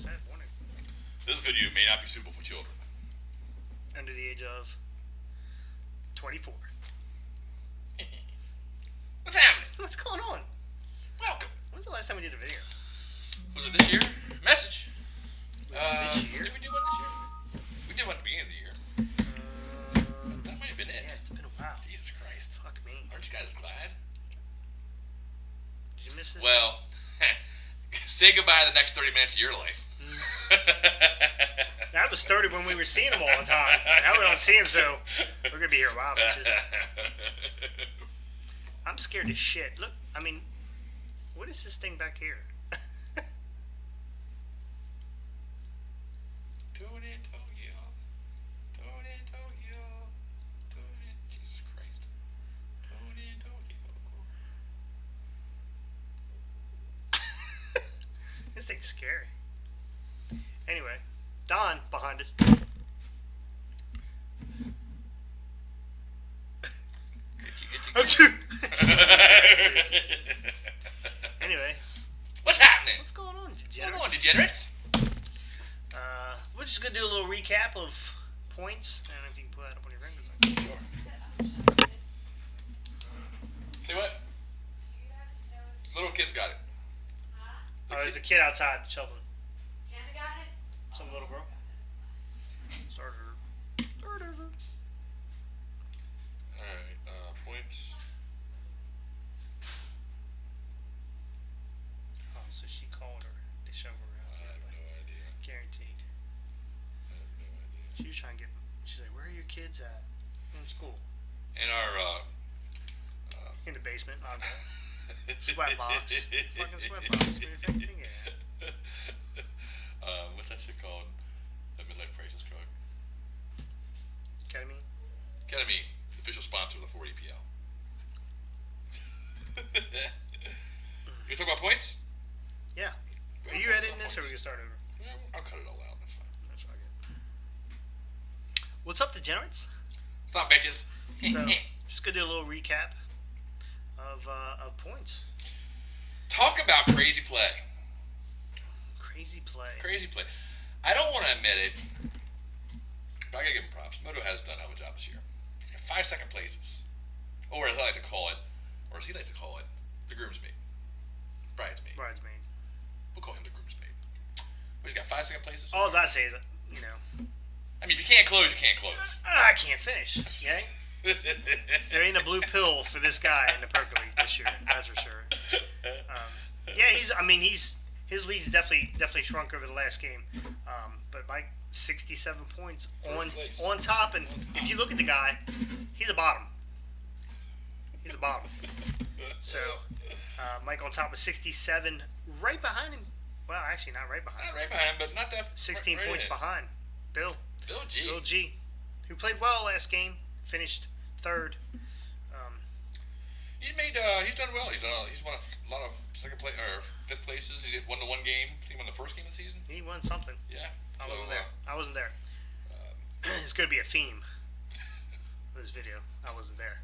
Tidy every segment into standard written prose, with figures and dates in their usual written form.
said, warning. This video may not be suitable for children. Under the age of 24. What's happening? What's going on? Welcome. When's the last time we did a video? Was it this year? Message. Was it this year? Did we do one this year? We did one at the beginning of the year. That might have been it. Yeah, it's been a while. Jesus Christ. Fuck me. Aren't you guys glad? Did you miss this? Well, say goodbye to the next 30 minutes of your life. That was 30 when we were seeing them all the time. Now we don't see them, so we're going to be here a while. I'm scared as shit. Look, I mean, what is this thing back here? Jesus Christ. This thing's scary. Anyway, Don behind us. Anyway, what's happening? what's going on, degenerates? What's going on, degenerates? We're just gonna do a little recap of points, and if you can put that up on your fingers. Sure. Say what? Little kids got it. Oh, there's a kid outside shelving. Jenna got it? Some little girl. Starter. Alright, points. Oh, so she called her. They shove her I out. have no idea. Guaranteed. I have no idea. She was trying to get. She's like, "Where are your kids at?" In school. In our, In the basement. I'll go. Sweatbox. Fucking sweatbox. What do you think? Yeah. What's that shit called? The midlife crisis drug. Ketamine. Ketamine, the official sponsor of the 4EPL. You talk about points? Yeah. Go Are on, you talk editing about this, or we points. can start over? Yeah, I'll cut it all out. That's fine. That's what I get. What's up, degenerates? Stop, bitches. So, just gonna do a little recap of points. Talk about crazy play. Crazy play. Crazy play. I don't want to admit it, but I gotta give him props. Moto has done a hell of a job this year. He's got 5 second places. Or as I like to call it, or as he likes to call it, the groomsmaid. Bridesmaid. Bridesmaid. We'll call him the groomsmaid. But he's got 5 second places. All I say is, you know, I mean, if you can't close, you can't close. I can't finish. Yeah. There ain't a blue pill for this guy in the Perker League this year. That's for sure. Yeah, his lead's definitely shrunk over the last game. But Mike, 67 points on top, and if you look at the guy, he's a bottom. He's a bottom. So Mike on top with 67, right behind him. Well, actually not right behind. Not right behind, but not that. 16 right points in. behind. Bill G. Bill G, who played well last game, finished third. He's done well. He's won a lot of second place or fifth places. He won the one game. I think he won the first game of the season. He won something. Yeah. I wasn't there. It's going to be a theme of this video. I wasn't there.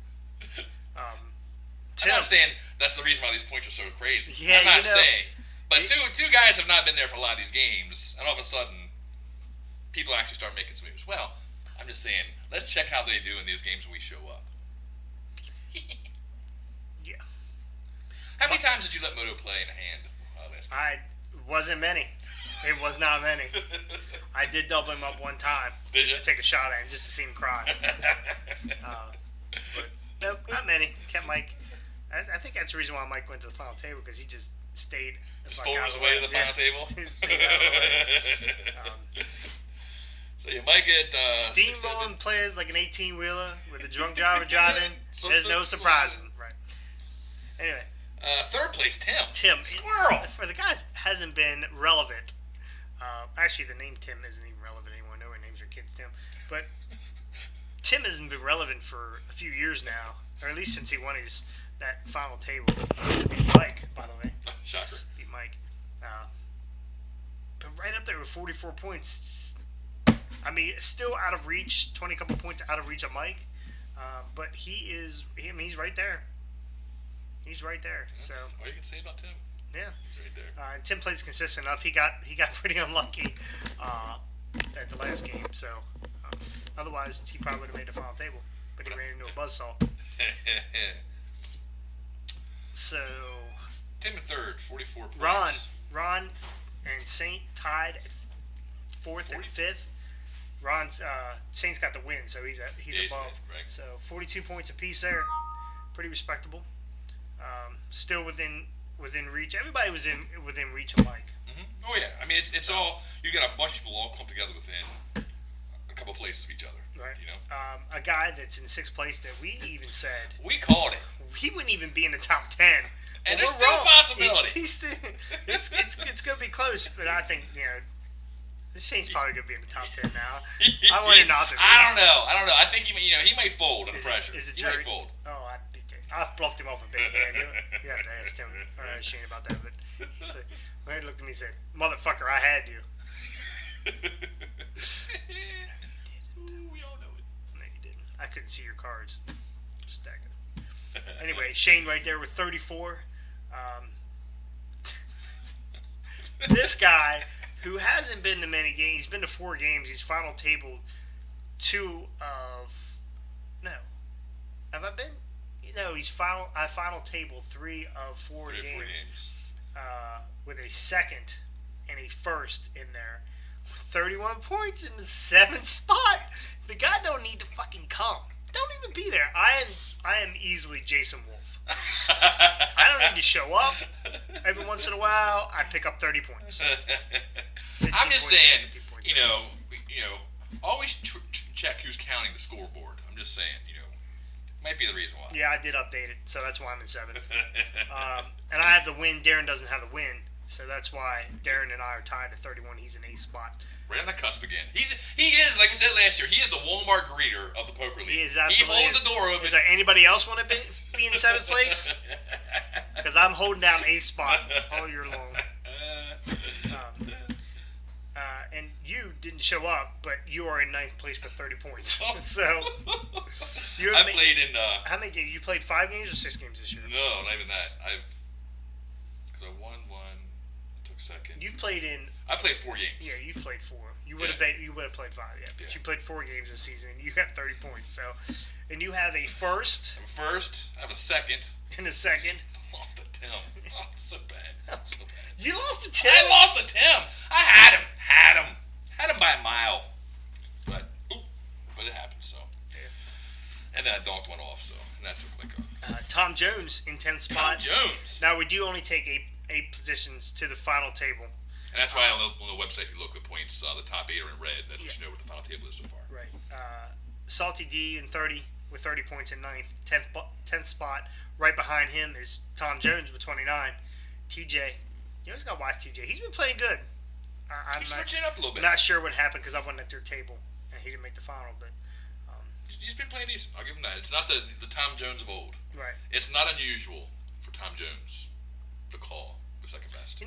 I'm not saying that's the reason why these points are so crazy. Yeah, I'm not saying. But two guys have not been there for a lot of these games, and all of a sudden, people actually start making some moves. Well, I'm just saying, let's check how they do in these games when we show up. Yeah. How many times did you let Moto play in a hand last game? Wasn't many. It was not many. I did double him up one time just to take a shot at him, just to see him cry. But nope, not many. Kept Mike. I think that's the reason why Mike went to the final table, because he just stayed. Just folded his way to the final table? Stayed out of the way. So you might get steamrolling players like an 18-wheeler with a drunk driver driving. There's no surprising. Right. Anyway. Third place, Tim. Squirrel. For the guys hasn't been relevant. Actually, the name Tim isn't even relevant anymore. Nobody names their kids Tim. But Tim hasn't been relevant for a few years now, or at least since he won that final table. Beat Mike, by the way. Shocker. Beat Mike. But right up there with 44 points. I mean, still out of reach. 20 couple points out of reach of Mike. But he's right there. He's right there. That's So all you can say about Tim. Yeah. He's right there. And Tim plays consistent enough. He got pretty unlucky at the last game. So otherwise, he probably would have made the final table. But he ran into a buzzsaw. So Tim in third, 44 points. Ron, and Saint tied at fourth and fifth. Ron's Saint's got the win, so he's above. Right. So 42 points apiece there, pretty respectable. Still within reach. Everybody was within reach of Mike. Mm-hmm. Oh yeah, I mean it's all, you got a bunch of people all clumped together within a couple places of each other. Right. You know, a guy that's in sixth place that we even said we called it. he wouldn't even be in the top 10. And Well, there's we're still a wrong. possibility. It's going to be close, but I think Shane's probably going to be in the top 10 now. I want him not to be. I don't know. I think he may fold under pressure. Is it he may jury? fold. Oh, I've bluffed him off a big hand. You have to ask him or Shane about that. But he said, when he looked at me, he said, "Motherfucker, I had you." We all know it. No, you didn't. I couldn't see your cards. Stack it. Anyway, Shane right there with 34. This guy who hasn't been to many games, he's been to 4 games. He's final table 2 of. No. Have I been? No, he's final. I final table 3 of 4 games. With a second and a first in there. 31 points in the 7th spot. The guy don't need to fucking come. Don't even be there. I am easily Jason Wolf. I don't need to show up. Every once in a while, I pick up 30 points. I'm just saying, you know, always check who's counting the scoreboard. I'm just saying, might be the reason why. Yeah, I did update it, so that's why I'm in 7th. And I have the win. Darren doesn't have the win, so that's why Darren and I are tied at 31. He's in 8th spot. Right on the cusp again. He is, like we said last year, he is the Walmart greeter of the poker league. He is absolutely. He holds the door open. Is there anybody else want to be in 7th place? Because I'm holding down 8th spot all year long. And you didn't show up, but you are in 9th place with 30 points. So you have played in. How many games? You played 5 games or 6 games this year? No, not even that. Because I won one, I took second. You've played in. I played 4 games. Yeah, you've played 4. You would have played 5, yeah. But you played 4 games this season. You got 30 points. So, and you have a first. I have a second. And a second. I lost to Tim. Oh, so bad. So bad. You lost to Tim. I lost to Tim. I had him by a mile. But it happened. So. Yeah. And then I donked one off. So, and that took like a. Tom Jones in 10th spot. Tom Jones. Now we do only take 8 positions to the final table. And that's why on the website, if you look at the points, the top 8 are in red. That lets you know what the final table is so far. Right. Salty D in 30 with 30 points in 9th. 10th spot. Right behind him is Tom Jones with 29. TJ. You always got to watch TJ. He's been playing good. He's switching it up a little bit. Not sure what happened because I wasn't at their table and he didn't make the final. But he's been playing decent. I'll give him that. It's not the Tom Jones of old. Right. It's not unusual for Tom Jones to call the second best.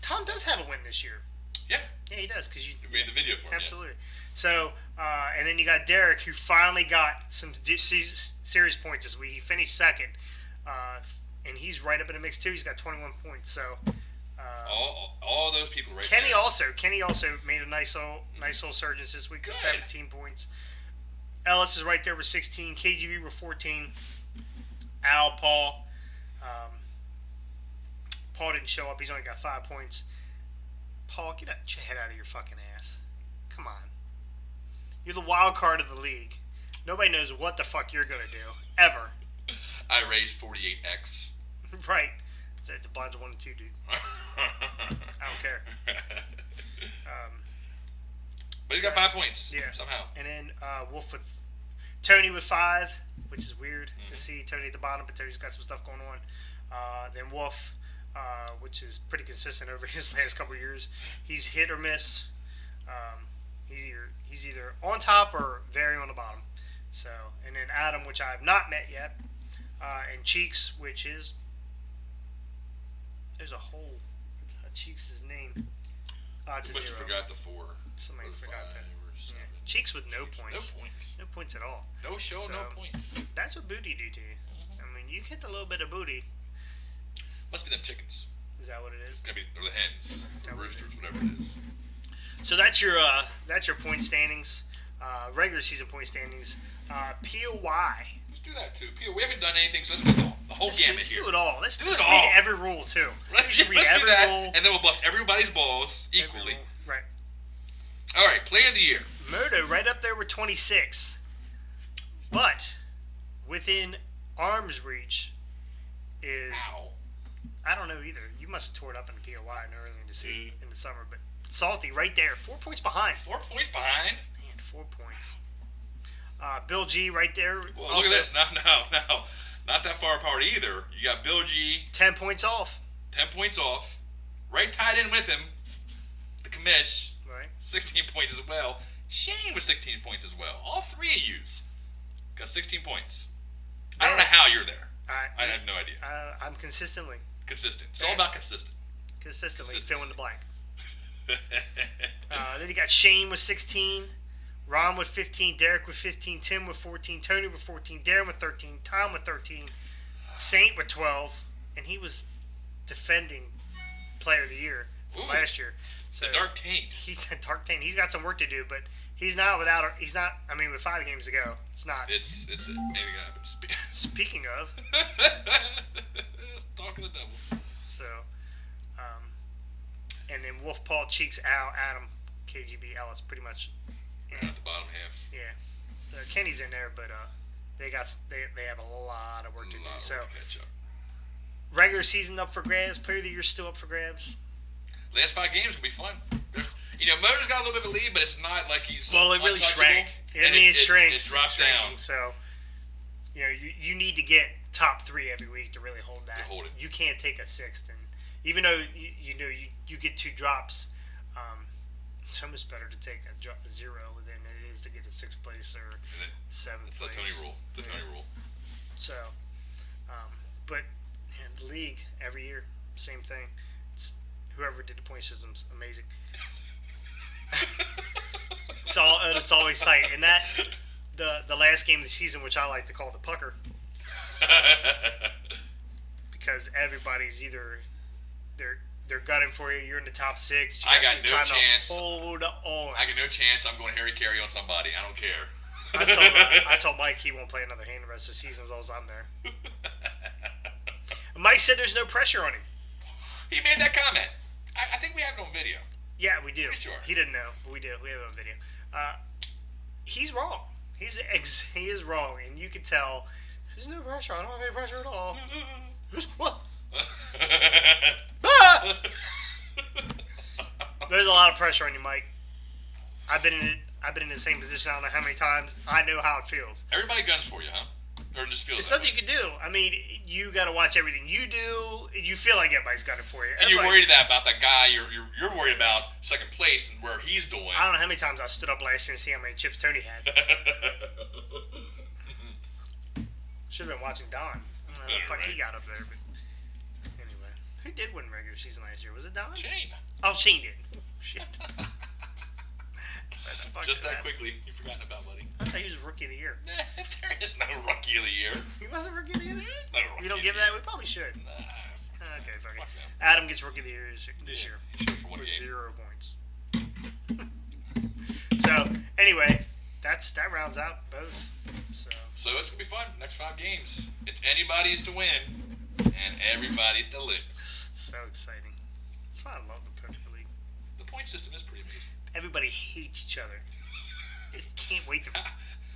Tom does have a win this year. Yeah. Yeah, he does because you made the video for him. Absolutely. Yeah. So, and then you got Derek, who finally got some serious points this week. He finished second, and he's right up in the mix too. He's got 21 points. So, all those people right Kenny there. Kenny also made a nice little surge this week with Good. 17 points. Ellis is right there with 16. KGB with 14. Paul. Paul didn't show up. He's only got 5 points. Paul, get your head out of your fucking ass. Come on. You're the wild card of the league. Nobody knows what the fuck you're going to do. Ever. I raised 48x. Right. The blinds are 1 and 2, dude. I don't care. But he's got 5 points. Yeah. Somehow. And then Wolf with Tony with 5, which is weird to see Tony at the bottom, but Tony's got some stuff going on. Then Wolf, which is pretty consistent over his last couple of years. He's hit or miss. He's either on top or very on the bottom. So, and then Adam, which I have not met yet, and Cheeks, which is there's a whole Cheeks' name. It's a must have 0. forgot the 4. Somebody forgot that. Yeah. Cheeks with no points. No points. No points at all. No show, So, no points. That's what booty do to you. I mean, you hit a little bit of booty. Must be them chickens. Is that what it is? It's gonna be or the Hens, the Roosters, whatever it is. So that's your point standings, regular season point standings. POY. Let's do that too. Pio, we haven't done anything, so let's do the whole gamut Let's here. do it all. Let's do it read all. every rule too. Right? We should read Let's do every that, rule. and then we'll bust everybody's balls Every equally. rule. Right. All right, Player of the Year. Moto right up there with 26, but within arm's reach is Ow. I don't know either. You must have tore it up in the POY early in the summer, but Salty right there, 4 points behind. 4 points behind. Man, 4 points. Bill G right there. Well, also, look at this. No. Not that far apart either. You got Bill G, 10 points off. 10 points off. Right tied in with him. The commish, Right. 16 points as well. Shane with 16 points as well. All three of yous got 16 points. I don't know how you're there. I have no idea. I'm consistently Consistent. It's all about consistent. Consistency. Consistency. Fill in the blank. Then you got Shane with 16, Ron with 15, Derek with 15, Tim with 14, Tony with 14, Darren with 13, Tom with 13, Saint with 12, and he was defending Player of the Year from last year. So The Dark Taint. He's a dark taint. He's got some work to do, but he's not without. He's not. I mean, with 5 games to go, it's not. It's anything can happen. Speaking of, Talk of the devil. so, and then Wolf Paul Cheeks Al Adam KGB Ellis pretty much. At the bottom half. Yeah, Kenny's in there, but they have a lot of work to do. So Catch up. regular season up for grabs. Player of the Year still up for grabs. Last 5 games will be fun. Motor's got a little bit of a lead, but it's not like he's Well, it really untouchable. shrank. I mean, it shrank. It dropped down. So, you need to get top 3 every week to really hold that. To hold it. You can't take a 6th, and even though you get 2 drops, it's almost better to take a 0 than it is to get a 6th place or 7th It's the place. Tony rule. The Tony rule. So, but man, the league every year, same thing. It's, whoever did the point system's amazing. It's always tight, and that the last game of the season, which I like to call the pucker, because everybody's either they're gunning for you. You're in the top 6. I got you're no trying chance. To hold on. I got no chance. I'm going Harry Carey on somebody. I don't care. I told Mike he won't play another hand the rest of the season as long as I'm there. Mike said there's no pressure on him. He made that comment. I think we have it on video. Yeah, we do. Pretty sure. He didn't know, but we do. We have it on video. He's wrong. He is wrong, and you can tell. There's no pressure. I don't have any pressure at all. What? Ah! There's a lot of pressure on you, Mike. I've been in the same position. I don't know how many times. I know how it feels. Everybody guns for you, huh? Or it just feels It's that nothing way? you can do. I mean, you got to watch everything you do. You feel like everybody's gunning for you. And you're Everybody- worried about that guy. You're worried about second place and where he's doing. I don't know how many times I stood up last year and see how many chips Tony had. Should have been watching Don. I don't know how the fuck he got up there, but anyway. Who did win regular season last year? Was it Don? Shane. Oh, Shane did. Shit. Just that quickly, you've forgotten about buddy. I thought he was rookie of the year. There is no rookie of the year. He wasn't rookie of the year? No rookie We don't of give the that? year. We probably should. Nah, Okay, fuck it. Fuck them. Adam gets rookie of the year this year. He should for one With game. 0 points. So, anyway, that rounds out both. So it's gonna be fun. Next 5 games, it's anybody's to win and everybody's to lose. So exciting. That's why I love the Poker League. The point system is pretty amazing. Everybody hates each other. Just can't wait for the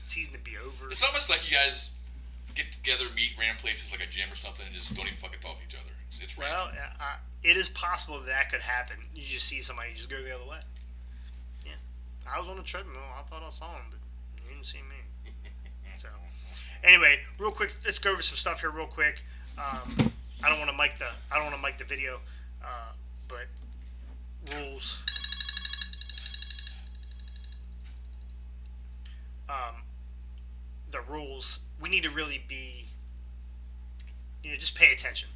season to be over. It's almost like you guys get together, meet random places like a gym or something, and just don't even fucking talk to each other. It's random. Well, it is possible that could happen. You just see somebody, you just go the other way. Yeah. I was on the treadmill. I thought I saw him, but he didn't see me. So, anyway, real quick, let's go over some stuff here real quick. I don't want to mic the video, but rules. The rules. We need to really be, just pay attention.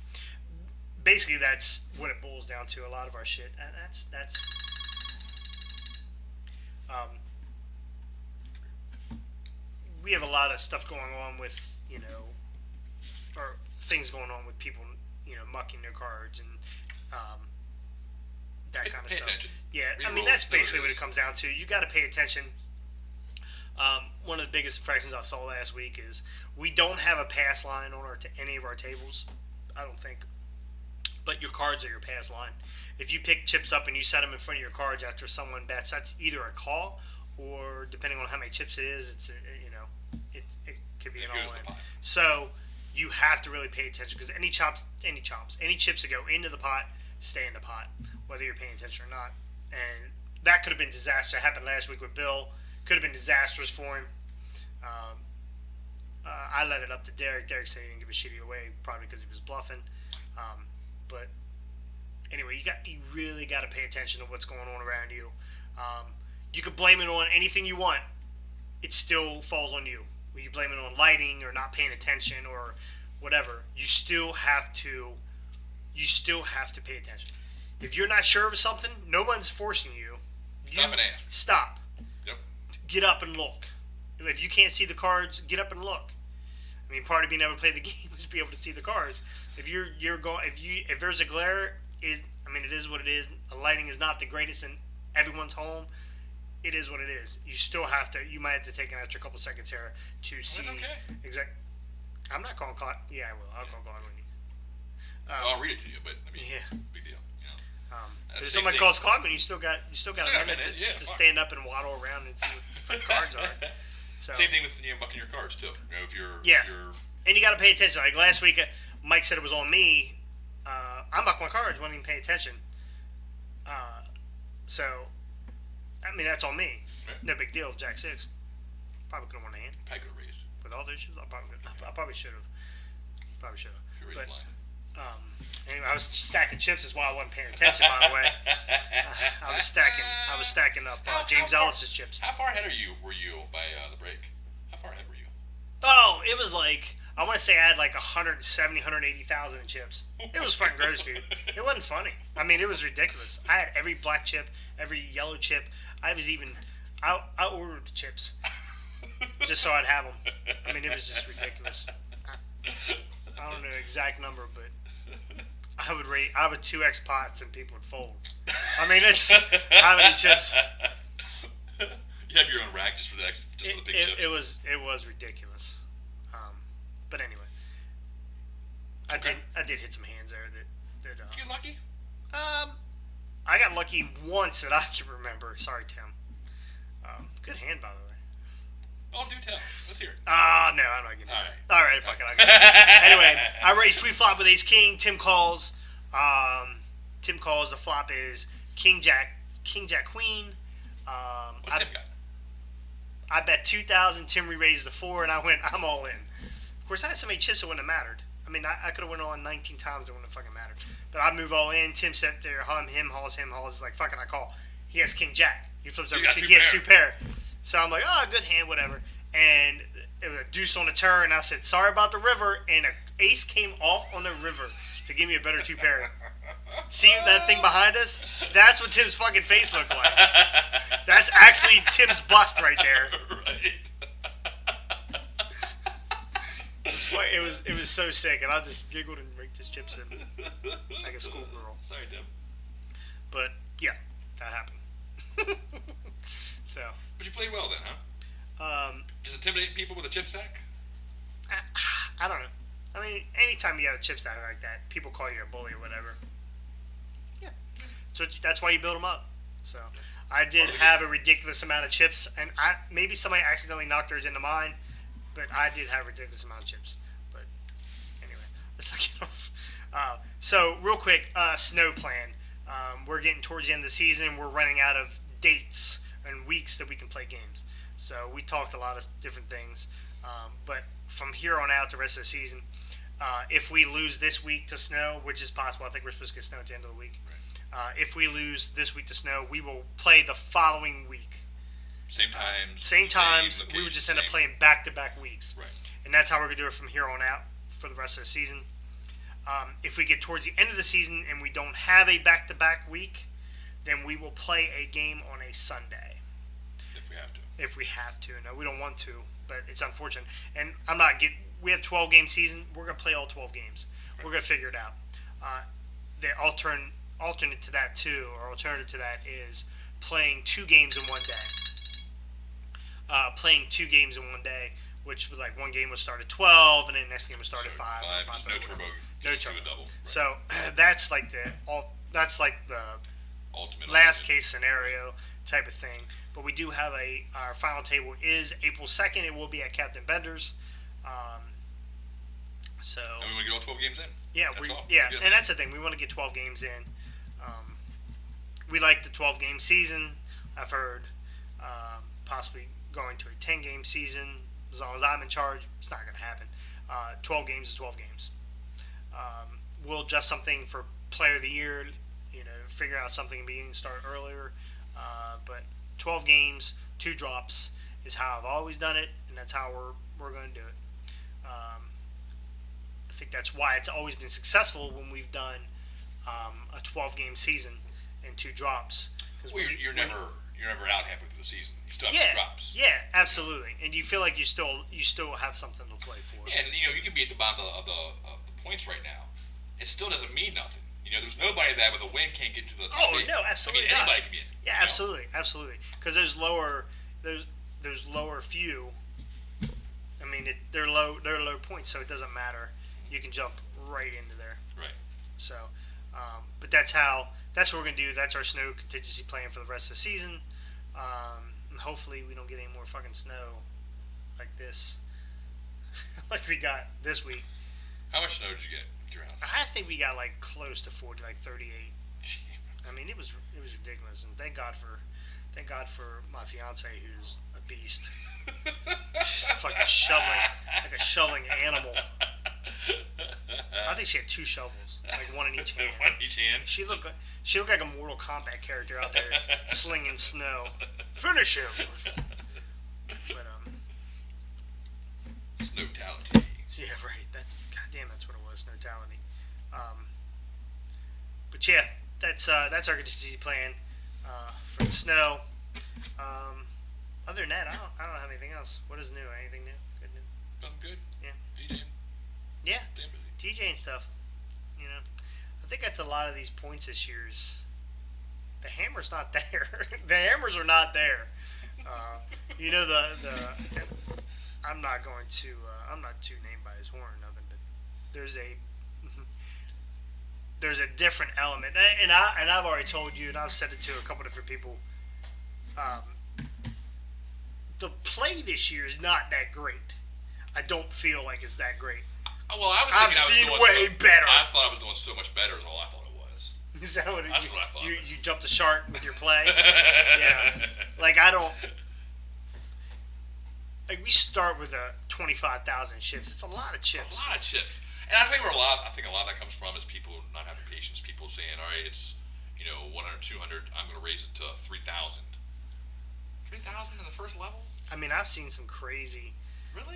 Basically, that's what it boils down to. A lot of our shit, and that's. We have a lot of stuff going on with, or things going on with people, mucking their cards, and that kind of Pay stuff. attention. Yeah, Read I the mean rules, that's know what basically it what is. it comes down to. You got to pay attention. One of the biggest infractions I saw last week is we don't have a pass line on any of our tables. I don't think, but your cards are your pass line. If you pick chips up and you set them in front of your cards after someone bets, that's either a call or depending on how many chips it is, it could be It an goes all in in. the pot. So you have to really pay attention because any chips that go into the pot stay in the pot, whether you're paying attention or not. And that could have been disaster. It happened last week with Bill. Could have been disastrous for him. I let it up to Derek. Derek said he didn't give a shit either way, probably because he was bluffing. But anyway, you really got to pay attention to what's going on around you. You could blame it on anything you want. It still falls on you. When you blame it on lighting or not paying attention or whatever, you still have to pay attention. If you're not sure of something, no one's forcing you. Stop and ask. Stop. Yep. Get up and look. If you can't see the cards, get up and look. I mean, part of being able to play the game is be able to see the cards. If if there's a glare, it is what it is. The lighting is not the greatest in everyone's home. It is what it is. You still have to. You might have to take an extra couple seconds here to see. That's okay. I'm not calling clock. Yeah, I will. I'll call Claude when you. I'll read it to you, but I mean, Yeah. big deal. You know. But if Same somebody thing- calls clock, you still got a minute yeah, to fuck. stand up and waddle around and see what the cards are. So. Same thing with bucking your cards too. You know, if you're And you got to pay attention. Like last week, Mike said it was on me. I bucked my cards, wasn't even paying attention. So, I mean, that's on me. Right. No big deal. Jack 6. Probably could have won a hand. I could have raised. With all those shoes, I probably should have. Probably should have. If you raised blind. Anyway, I was stacking chips. Is why I wasn't paying attention. By the way, I was stacking up James Ellis's chips. How far ahead were you by the break? How far ahead were you? Oh, it was like I want to say I had like 170, 180,000 in chips. It was fucking gross, dude. It wasn't funny. I mean, it was ridiculous. I had every black chip, every yellow chip. I ordered the chips just so I'd have them. I mean, it was just ridiculous. I don't know the exact number, but I would 2x pots and people would fold. I mean, it's how many chips. You have your own rack just for the big chips. It was ridiculous. But anyway, I did hit some hands there that Did you get lucky? I got lucky once that I can remember. Sorry, Tim. Good hand, by the way. Oh, do tell. Let's hear it. No, I'm not getting it. All right. All right, fuck it. I'll get it. Anyway, I raised pre-flop with ace king. Tim calls. The flop is king jack queen. What's Tim got? I bet 2,000. Tim re-raised the 4, and I went, I'm all in. Of course, I had so many chips it wouldn't have mattered. I mean, I could have went on 19 times. It wouldn't have fucking mattered. But I move all in. Tim sat there, him hauls. It's like, fucking, I call. He has king jack. He flips over two. He has 2 pair. So I'm like, oh, good hand, whatever. And it was a deuce on the turn. And I said, sorry about the river. And an ace came off on the river to give me a better 2 pair. See that thing behind us? That's what Tim's fucking face looked like. That's actually Tim's bust right there. Right. It was so sick, and I just giggled and raked his chips in like a schoolgirl. Sorry, Tim. But yeah, that happened. So. But you played well then, huh? Just intimidating people with a chip stack? I don't know. I mean, anytime you have a chip stack like that, people call you a bully or whatever. Yeah. So that's why you build them up. So I did have a ridiculous amount of chips, and maybe somebody accidentally knocked theirs into mine, but I did have a ridiculous amount of chips. But anyway, let's not get off. So real quick, snow plan. We're getting towards the end of the season. We're running out of dates and weeks that we can play games. So we talked a lot of different things. But from here on out, the rest of the season, if we lose this week to snow, which is possible, I think we're supposed to get snow at the end of the week. If we lose this week to snow, we will play the following week. Same times. Same times. Location, We would just end up playing back-to-back weeks. Right. And that's how we're going to do it from here on out for the rest of the season. If we get towards the end of the season and we don't have a back-to-back week, then we will play a game on a Sunday. If we have to. If we have to. No, we don't want to, but it's unfortunate. And we have 12-game season. We're going to play all 12 games. Right. We're going to figure it out. alternate to that too, or alternative to that is playing 2 games in one day. Playing 2 games in one day, which would, like, one game would start at 12, and then the next game would start at 5. Just no turbo. No Just turbo. do a double. Right. So that's like the Ultimate. last case scenario type of thing. But we do have our final table is April 2nd. It will be at Captain Bender's. So And we want to get all 12 games in. yeah, That's all. and that's the thing. We want to get 12 games in. We like the 12-game season. I've heard possibly going to a 10-game season. As long as I'm in charge, it's not going to happen. 12 games is 12 games. We'll adjust something for Player of the Year. Figure out something and beginning to start earlier. But 12 games, 2 drops is how I've always done it, and that's how we're going to do it. I think that's why it's always been successful when we've done a 12-game season and 2 drops. Well, you're never out halfway through the season. You still have Yeah, 2 drops. yeah, absolutely, and you feel like you still have something to play for. Yeah, and you can be at the bottom of the points right now. It still doesn't mean nothing. There's nobody that with a win can't get into the top 8. No, absolutely I mean, not. anybody can be in. Yeah, absolutely, because there's lower few. I mean, they're low points, so it doesn't matter. You can jump right into there. Right. So, but that's what we're gonna do. That's our snow contingency plan for the rest of the season. And hopefully, we don't get any more fucking snow like this, like we got this week. How much snow did you get at your house? I think we got like close to 40, like 38. I mean, it was ridiculous, and thank God for my fiance, who's a beast. She's fucking shoveling animal. I think she had 2 shovels, like one in each hand. One in each hand. She looked like a Mortal Kombat character out there slinging snow. Finish him. But Snowtality. yeah, right. That's what it was. Snowtality. But yeah, that's our contingency plan for the snow. Other than that, I don't have anything else. What is new? Anything new? Good new? Nothing good. Yeah. DJing. Yeah. Damn busy. DJ and stuff. I think that's a lot of these points this year's. The hammer's not there. The hammers are not there. I'm not going to. I'm not too named by his horn or nothing, but there's a different element, and I've already told you, and I've said it to a couple different people. The play this year is not that great. I don't feel like it's that great. Well, I've seen way better. I thought I was doing so much better. Is all I thought it was. Is that what That's what I thought. You jumped the shark with your play? Yeah. Like, I don't. Like, we start with 25,000 chips. It's a lot of chips. It's a lot of chips. And I think a lot of that comes from is people not having patience. People saying, all right, it's 100, 200. I'm going to raise it to 3,000. 3,000 in the first level? I mean, I've seen some crazy play.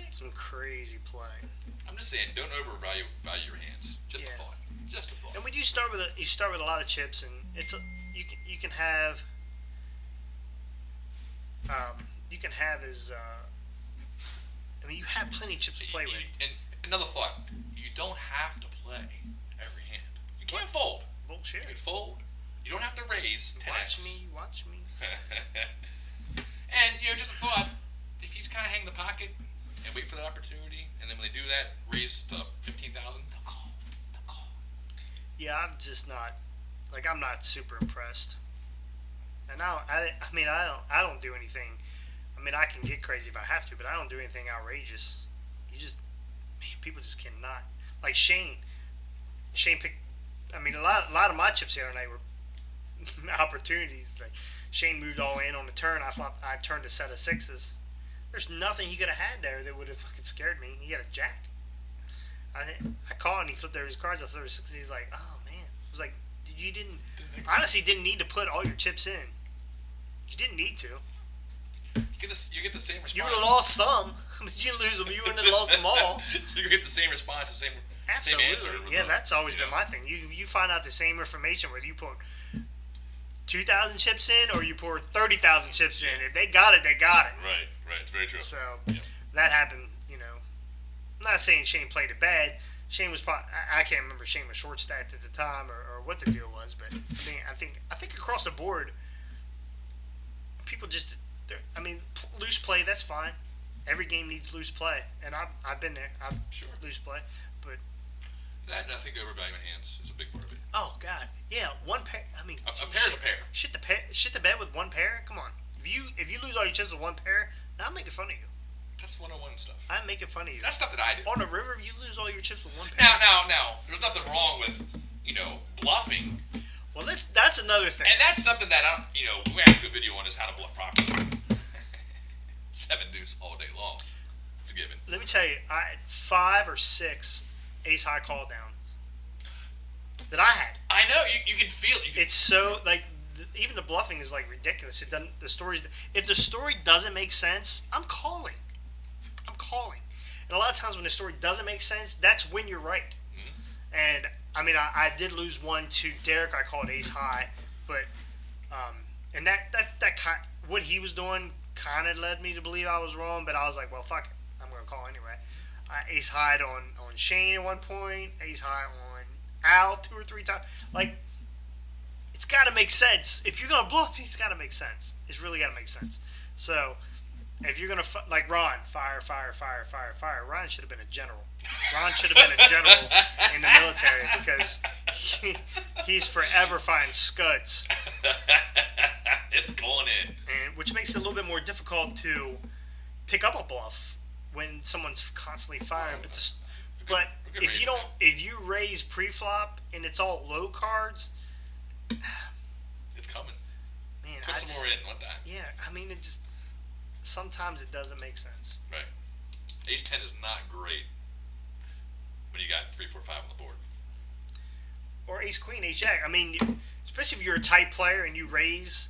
I'm just saying, don't overvalue your hands. Just a thought. Just a thought. And when you start with a lot of chips, and you can have you have plenty of chips to play with. And another thought, you don't have to play every hand. You can't fold. Bullshit. You can fold. You don't have to raise 10x. Watch me. And just a thought, if you just kind of hang the pocket and wait for that opportunity, and then when they do that, raise to 15,000, they'll call. Yeah, I'm just not, I'm not super impressed. And I don't do anything. I mean, I can get crazy if I have to, but I don't do anything outrageous. People just cannot. Like Shane picked. I mean, a lot of my chips the other night were opportunities. Like Shane moved all in on the turn. I thought I turned a set of 6s. There's nothing he could have had there that would have fucking scared me. He had a jack. I called and he flipped over his cards. I flipped over 6s. He's like, oh man. I was like, you didn't need to put all your chips in. You didn't need to. You get the same response. You would have lost some, but you didn't lose them. You wouldn't have lost them all. You get the same response, the same answer. Yeah, that's always been my thing. You find out the same information whether you put 2,000 chips in or you pour 30,000 chips in. If they got it, they got it. Right. It's very true. So that happened. I'm not saying Shane played it bad. Shane was probably, I can't remember, Shane was short stacked at the time or what the deal was, but I think across the board, people just, loose play, that's fine. Every game needs loose play, and I've been there. I've Sure. loose play, but That, and I think overvaluing hands is a big part of it. oh god, yeah, one pair. I mean, A pair is a pair. Shit the bed with one pair. Come on, if you lose all your chips with one pair, I'm making fun of you. That's 101 stuff. I'm making fun of you. That's stuff that I do. On the river, you lose all your chips with one pair. Now, there's nothing wrong with, bluffing. Well, that's another thing. And that's something that we have a good video on is how to bluff properly. 7 deuce all day long. It's a given. Let me tell you, I had 5 or 6 ace high call downs that I had. I know you can feel it. It's so like even the bluffing is like ridiculous. It doesn't. The stories. If the story doesn't make sense, I'm calling. And a lot of times when the story doesn't make sense, that's when you're right. Mm-hmm. And I did lose one to Derek. I called ace high, but and that kind what he was doing kind of led me to believe I was wrong. But I was like, well, fuck it, I'm gonna call anyway. I ace high on Shane at one point. Ace high on Al 2 or 3 times. Like, it's got to make sense. If you're gonna bluff, it's got to make sense. It's really got to make sense. So, if you're gonna like Ron, fire. Ron should have been a general. Ron should have been a general in the military because he's forever firing scuds. It's going in, and which makes it a little bit more difficult to pick up a bluff when someone's constantly firing. But if you raise pre-flop and it's all low cards, it's coming. Man, put some more in one time. Yeah, it just sometimes it doesn't make sense. Right. Ace 10 is not great when you got 3, 4, 5 on the board. Or ace queen, ace jack. Especially if you're a tight player and you raise.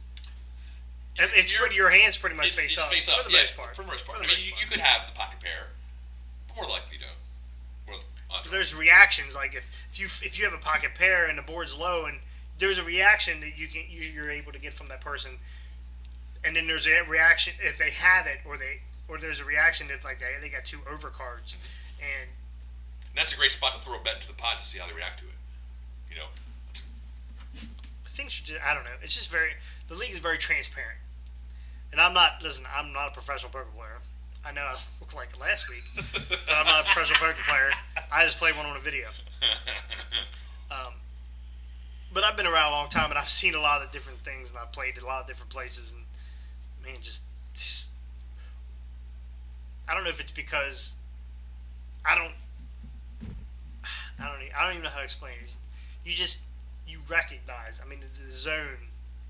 Your hands pretty much face up. Face up. For the most part. For the most part. You could have the pocket pair, but more likely you don't. There's reactions like if you have a pocket pair and the board's low and there's a reaction that you're able to get from that person, and then there's a reaction if they have it or there's a reaction if like they got 2 overcards, and that's a great spot to throw a bet into the pot to see how they react to it. Things should just, I don't know. It's just the league is very transparent, and I'm not a professional poker player. I know I looked like it last week, but I'm not a professional poker player. I just played one on a video. But I've been around a long time, and I've seen a lot of different things, and I've played at a lot of different places, and man, just I don't know if it's because I don't even know how to explain it. You recognize. The zone.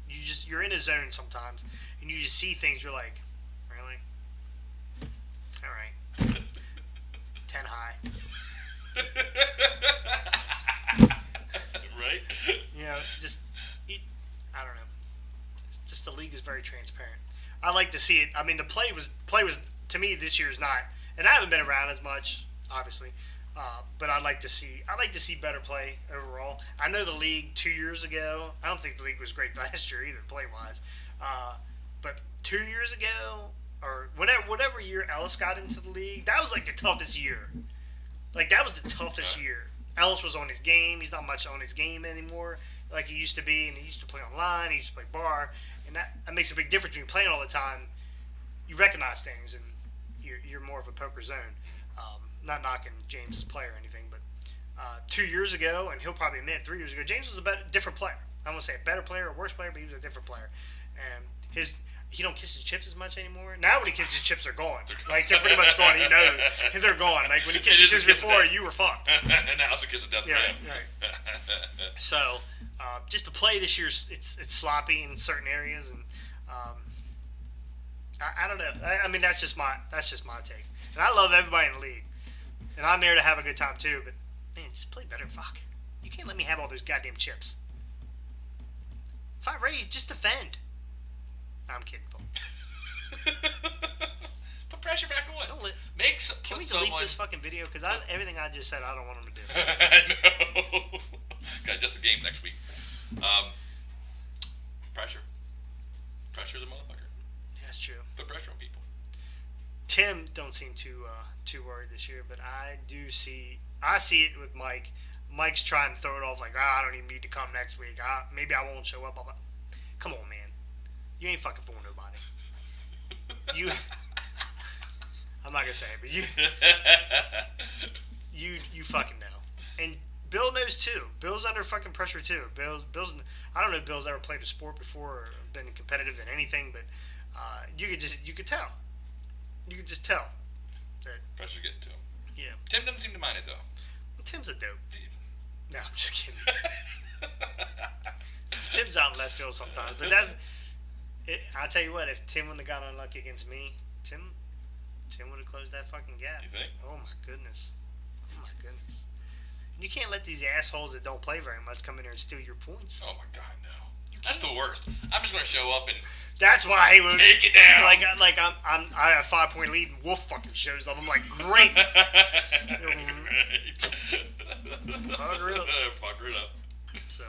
You're in a zone sometimes, and you just see things. You're like, really? All right. 10 high. Right? I don't know. Just the league is very transparent. I like to see it. The play was to me this year's not, and I haven't been around as much, obviously. But I like to see better play overall. I know the league 2 years ago. I don't think the league was great last year either, play wise. But 2 years ago, or whatever year Ellis got into the league, that was like the toughest year. Like that was the toughest year. Ellis was on his game. He's not much on his game anymore, like he used to be. And he used to play online. He used to play bar, and that makes a big difference when you're playing all the time. You recognize things, and you're more of a poker zone. Not knocking James's play or anything, but 2 years ago, and he'll probably admit 3 years ago, James was a different player. I won't say a better player or worse player, but he was a different player. And he don't kiss his chips as much anymore. Now when he kisses his chips, they're gone. Like they're pretty much gone. He knows they're gone. Like when he kissed his chips before, you were fucked. And now it's a kiss of death for him. Right. So just the play this year, it's sloppy in certain areas, and I don't know. That's just my take. And I love everybody in the league. And I'm there to have a good time too, but man, just play better. Fuck. You can't let me have all those goddamn chips. If I raise, just defend. No, I'm kidding, folks. Put pressure back on. Can we delete this fucking video? Because everything I just said, I don't want them to do. I know. Got just the game next week. Pressure. Pressure's a motherfucker. That's true. Put pressure on people. Tim don't seem too worried this year, but I do see I see it with Mike. Mike's trying to throw it off like, I don't even need to come next week. Maybe I won't show up. Come on, man. You ain't fucking fooling nobody. I'm not gonna say it, but you fucking know. And Bill knows too. Bill's under fucking pressure too. Bill's. I don't know if Bill's ever played a sport before or been competitive in anything, but you could tell. You could just tell that Pressure's getting to him. Yeah. Tim doesn't seem to mind it though. Tim's a dope. No, I'm just kidding. Tim's out in left field sometimes, but I'll tell you what. If Tim wouldn't have got unlucky against me, Tim would have closed that fucking gap. You think? Oh my goodness. You can't let these assholes that don't play very much come in here and steal your points. Oh my God, no. That's the worst. I'm just gonna show up and that's why he would take it down. I have a 5-point lead and Wolf fucking shows up. I'm like, great. Fuck it up. So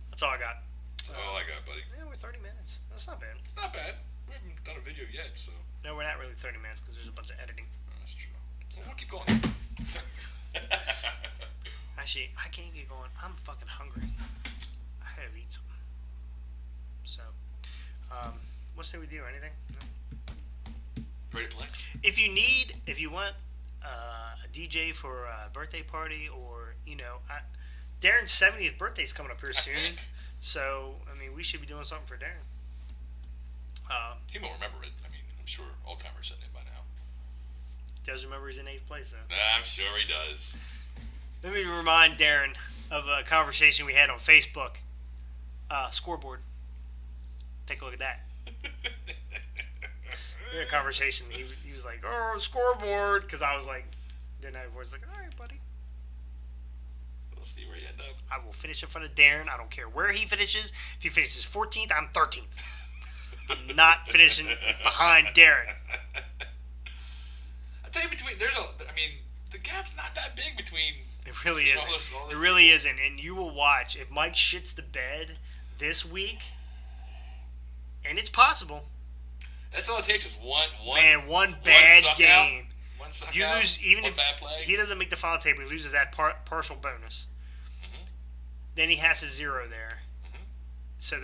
that's all I got. That's all I got, buddy. Yeah, we're 30 minutes. That's not bad. It's not bad. We haven't done a video yet, so. No, we're not really 30 minutes because there's a bunch of editing. Oh, that's true. So we'll keep going. Actually, I can't get going. I'm fucking hungry. I have to eat something. So, what's new with you? Anything? No? Ready to play? If you want a DJ for a birthday party, or Darren's 70th birthday is coming up here soon. Think. So, I mean, we should be doing something for Darren. He won't remember it. I mean, I'm sure old timers sitting in by now. Does remember he's in 8th place though. I'm sure he does. Let me remind Darren of a conversation we had on Facebook. Scoreboard. Take a look at that. We had a conversation. He was like, "Oh, scoreboard," because I was like, then I was like, "All right, buddy. We'll see where you end up." I will finish in front of Darren. I don't care where he finishes. If he finishes 14th, I'm 13th. I'm not finishing behind Darren. I tell you, the gap's not that big between. It really isn't. All those It really isn't. And you will watch if Mike shits the bed this week, and it's possible. That's all it takes is one bad suck game. Out, one suck You out, lose even one if bad play. he doesn't make the final table. He loses that partial bonus. Mm-hmm. Then he has a 0 there. Mm-hmm. So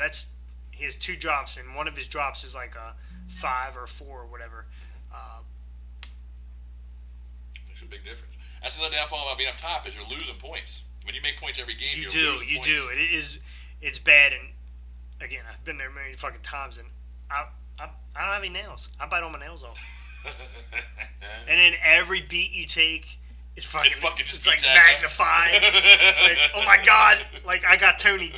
he has 2 drops, and one of his drops is like a 5 or 4 or whatever. Makes a big difference. That's the downfall about being up top is you're losing points. When you make points every game, You you're losing do. points. It's bad, and again, I've been there many fucking times, and I don't have any nails. I bite all my nails off. And then every beat you take, it's like magnified. Like, oh my God! Like I got Tony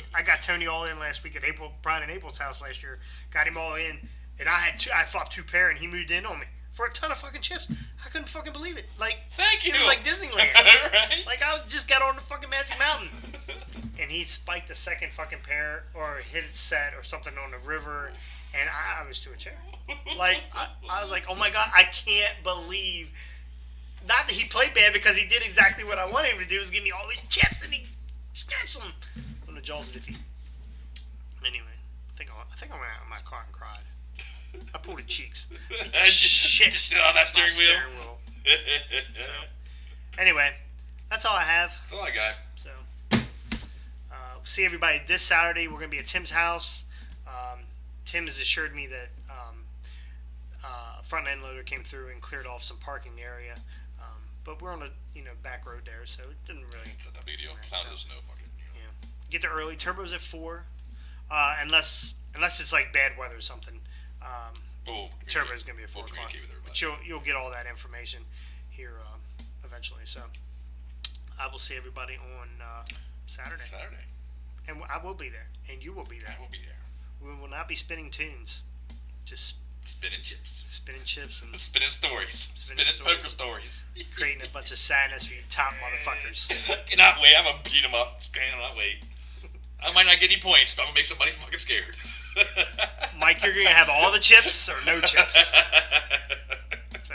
all in last week at Brian and April's house last year. Got him all in, and I flopped 2 pair, and he moved in on me for a ton of fucking chips. I couldn't fucking believe it. Like, thank you. It was like Disneyland. Right? Like I just got on the fucking Magic Mountain, and he spiked a second fucking pair or hit it set or something on the river, and I was to a chair. Like I was like, oh my God, I can't believe. Not that he played bad, because he did exactly what I wanted him to do, was give me all these chips, and he snatched them from the jaws of defeat. Anyway, I think I went out in my car and cried. I pulled the cheeks. Shit. On that steering wheel. So, anyway, that's all I have. That's all I got. So, see everybody this Saturday. We're going to be at Tim's house. Tim has assured me that front end loader came through and cleared off some parking area. But we're on a back road there, so it didn't really. It's not that big a deal. Plowing the snow, fucking. Yeah. Get there early. Turbo's at 4, unless it's like bad weather or something. Turbo's gonna be at 4 o'clock. But you'll get all that information here eventually. So I will see everybody on Saturday. And I will be there, and you will be there. I will be there. We will not be spinning tunes, just spinning chips. Spinning chips and spinning stories. Spinning poker stories. Creating a bunch of sadness for you top motherfuckers. Cannot wait. I'm gonna beat them up. Cannot wait. I might not get any points, but I'm gonna make somebody fucking scared. Mike, you're gonna have all the chips or no chips. So,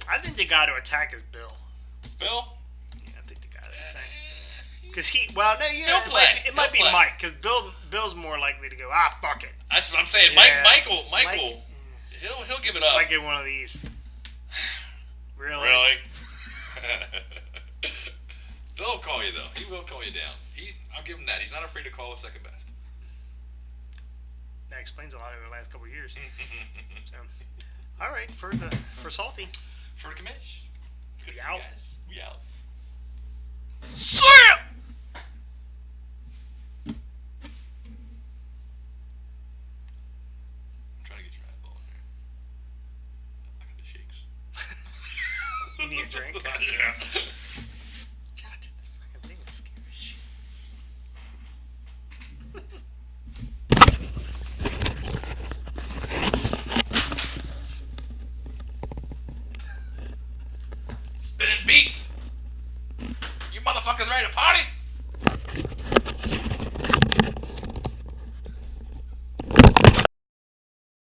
I think the guy to attack is Bill. Bill? Yeah, I think the guy to attack. Because it might be Mike. Because Bill's more likely to go, fuck it. That's what I'm saying. Yeah. Michael, he'll give it up. Might get one of these. Really? Really? Bill will call you though. He will call you down. I'll give him that. He's not afraid to call it second best. That explains a lot over the last couple of years. So, all right, for Salty. For the commish. Good to see out. you guys. We out. Slam! I'm trying to get your eyeball in there. I got the shakes. You need a drink? Yeah. God, the fucking thing is scary as shit. Spinning beats. You motherfuckers ready to party?